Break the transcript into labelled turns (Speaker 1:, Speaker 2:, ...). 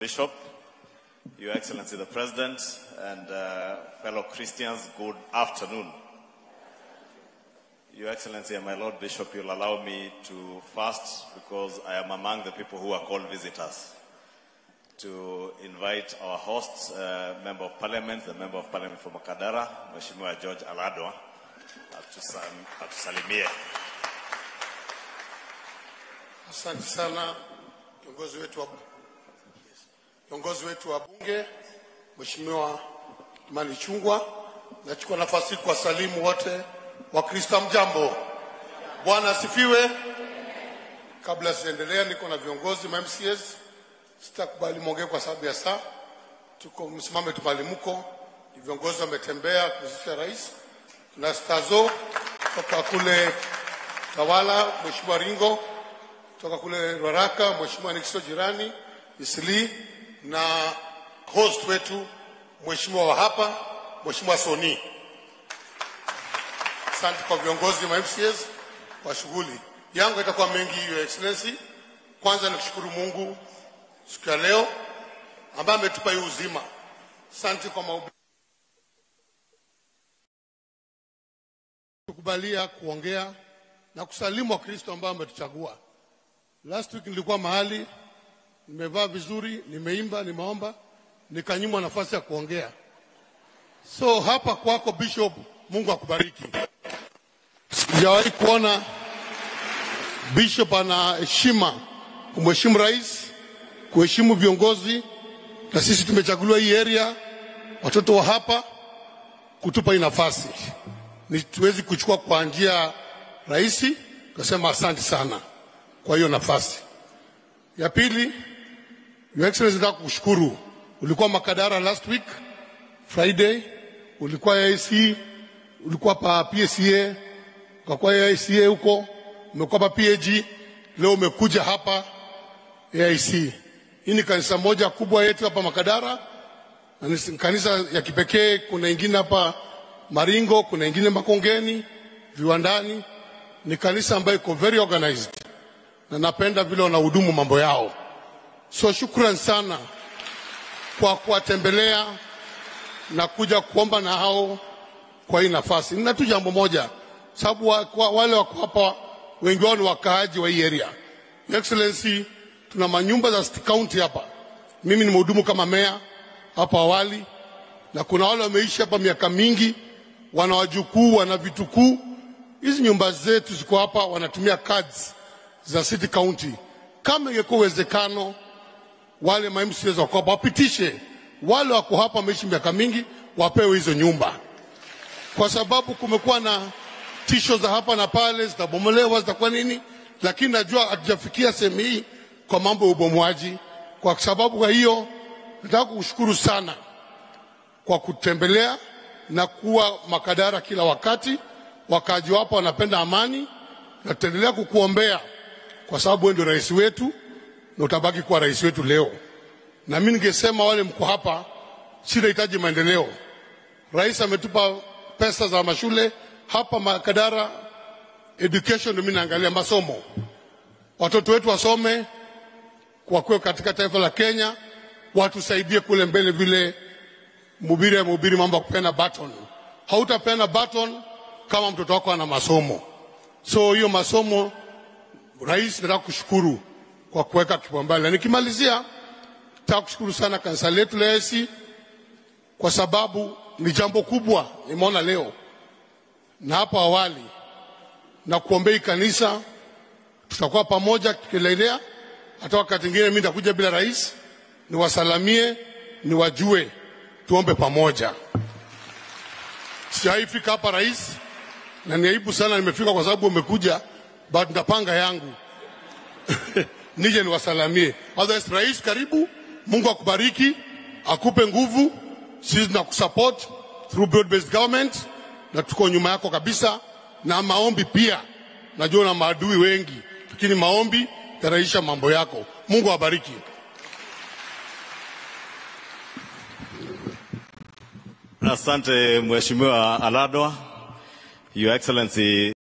Speaker 1: Bishop, Your Excellency the President, and fellow Christians, good afternoon. Your Excellency and my Lord Bishop, you'll allow me to fast because I am among the people who are called visitors, to invite our hosts, Member of Parliament, the Member of Parliament from Makadara, Mheshimiwa George Aladwa, atusalimie.
Speaker 2: Asante sana kiongozi wetu wa bunge Mheshimiwa Imani Chungwa. Nachukua nafasi kwa salimu wote wa Kristo. Mjambo, Bwana asifiwe. Kabla siendelea, niko na viongozi ma MCS, sitakubali mwongee kwa sababu ya saa. Tuko msimame tumalimuko, viongozi wametembea kuzisha rais. Tuna stazo toka kule Tawala, Mheshimiwa Ringo, toka kule Rwaraka, Mheshimiwa Nikiso Jirani, Isili, na host wetu Mheshimiwa wa hapa, Mheshimiwa Soni. Asante kwa viongozi wa MCS kwa shughuli. Yangu itakuwa mengi, Your Excellency. Kwanza nikushukuru Mungu siku ya leo ambaye ametupa hii uzima. Asante kwa mahubiri. Tukubalia kuongea na kusalimu wa Kristo ambao ametuchagua. Last week nilikuwa mahali, nimevaa vizuri, nimeimba, nimeomba, nikanyimwa nafasi ya kuongea. So hapa kwako Bishop, Mungu akubariki. Sijawahi kuona Bishop ana heshima kumheshimu rais, kuheshimu viongozi, na sisi tumechaguliwa hii area, watoto wa hapa, kutupa hii nafasi. Ni tuwezi kuchukua kwa njia rahisi, kusema asante sana kwa hiyo nafasi. Ya pili, Your Excellency, nataka kushukuru. Ulikuwa Makadara last week Friday, ulikuwa AIC, ulikuwa pa PSA, ukakuwa AICA huko, umekuwa pa PAG, leo umekuja hapa AIC. Hii ni kanisa moja kubwa yetu hapa Makadara, na ni kanisa ya kipekee. Kuna ingine hapa Maringo, kuna ingine Makongeni, Viwandani. Ni kanisa ambayo iko very organized, na napenda vile wanahudumu mambo yao. So shukrani sana kwa kuwatembelea na kuja kuomba na hao kwa hii nafasi. Nina tu jambo moja, sababu wale wako hapa wengi wao ni wakaaji wa hii area. Your Excellency, tuna manyumba za City County hapa. Mimi nimehudumu kama mayor hapa awali, na kuna wale wameishi hapa miaka mingi, wana wajukuu, wana vitukuu. Hizi nyumba zetu ziko hapa, wanatumia cards za City County. Kama ingekuwa uwezekano, wale MCS wako hapa wapitishe, wale wako hapa wameishi miaka mingi, wapewe hizo nyumba, kwa sababu kumekuwa na tisho za hapa na pale, zitabomolewa, zitakuwa nini, lakini najua hatujafikia sehemu hii kwa mambo ya ubomwaji. Kwa sababu kwa hiyo nataka kushukuru sana kwa kutembelea na kuwa Makadara kila wakati. Wakaji wapo wanapenda amani, na tutaendelea kukuombea kwa sababu wewe ndio rais wetu na utabaki kuwa rais wetu leo. Na mimi ningesema wale mko hapa, sinahitaji maendeleo. Rais ametupa pesa za mashule hapa Makadara, education mimi naangalia masomo. Watoto wetu wasome kwa kuwa katika taifa la Kenya, watusaidie kule mbele vile mhubiri mambo kupeana baton. Hautapeana baton kama mtoto wako ana masomo. So hiyo masomo, rais, nataka kushukuru kwa kuweka kipaumbele. Nikimalizia, nataka kushukuru sana kanisa letu la AIC kwa sababu ni jambo kubwa nimeona leo na hapo awali, na kuombea kanisa. Tutakuwa pamoja tukilelea, hata wakati mwingine mimi nitakuja bila rais, niwasalamie, niwajue, tuombe pamoja. Sijaifika hapa rais, na ni aibu sana nimefika kwa sababu umekuja, but ndapanga yangu nije niwasalamie. Otherwise, rais, karibu. Mungu akubariki, akupe nguvu. Sisi tunakusupport through broad based government, na tuko nyuma yako kabisa, na maombi pia. Najua una maadui wengi, lakini maombi yarahisha mambo yako. Mungu awabariki.
Speaker 1: Asante Mheshimiwa Aladwa. Your Excellency